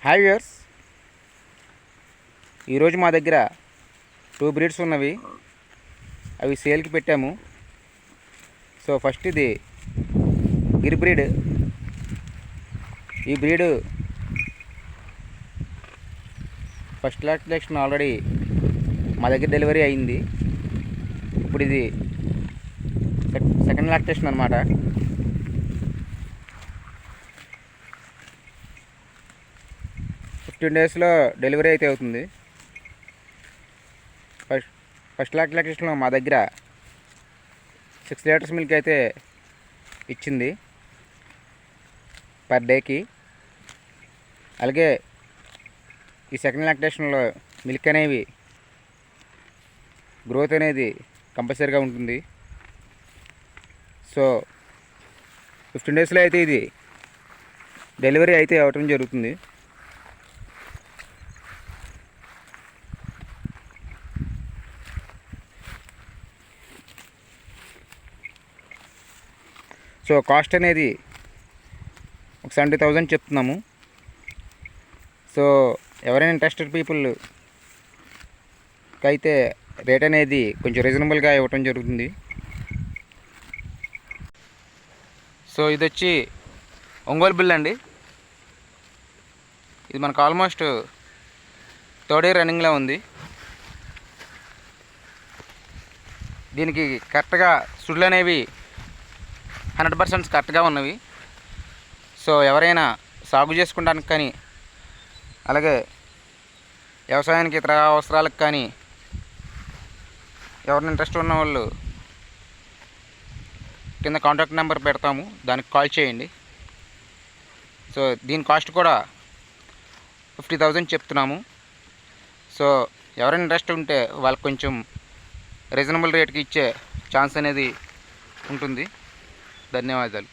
Hi viewers, ఈరోజు మా దగ్గర 2 బ్రీడ్స్ ఉన్నవి. అవి సేల్కి పెట్టాము. సో ఫస్ట్ ఇది గిర్ బ్రీడ్. ఈ బ్రీడ్ ఫస్ట్ లాక్టేషన్ ఆల్రెడీ మా దగ్గర డెలివరీ అయింది. ఇప్పుడు ఇది సెకండ్ లాక్టేషన్ అన్నమాట. డేస్లో డెలివరీ అయితే అవుతుంది. ఫస్ట్ లాక్టేషన్లో మా దగ్గర 6 లీటర్స్ మిల్క్ అయితే ఇచ్చింది పర్ డేకి. అలాగే ఈ సెకండ్ లాక్టేషన్లో మిల్క్ అనేవి గ్రోత్ అనేది కంపల్సరీగా ఉంటుంది. సో 15 డేస్లో అయితే ఇది డెలివరీ అయితే అవ్వటం జరుగుతుంది. సో కాస్ట్ అనేది ఒక 70,000 చెప్తున్నాము. సో ఎవరైనా ఇంట్రెస్టెడ్ పీపుల్కి అయితే రేట్ అనేది కొంచెం రీజనబుల్గా ఇవ్వటం జరుగుతుంది. సో ఇది వచ్చి ఒంగోలు బిల్ అండి. ఇది మనకు ఆల్మోస్ట్ 3rd ఇయర్ రన్నింగ్లో ఉంది. దీనికి కరెక్ట్గా సుడ్లు అనేవి 100% కరెక్ట్గా ఉన్నవి. సో ఎవరైనా సాగు చేసుకోవడానికి కానీ, అలాగే వ్యవసాయానికి ఇతర అవసరాలకు కానీ ఎవరైనా ఇంట్రెస్ట్ ఉన్న వాళ్ళు కింద కాంటాక్ట్ నెంబర్ పెడతాము, దానికి కాల్ చేయండి. సో దీని కాస్ట్ కూడా 50,000 చెప్తున్నాము. సో ఎవరైనా ఇంట్రెస్ట్ ఉంటే వాళ్ళకి కొంచెం రీజనబుల్ రేట్కి ఇచ్చే ఛాన్స్ అనేది ఉంటుంది. ధన్యవాదాలు.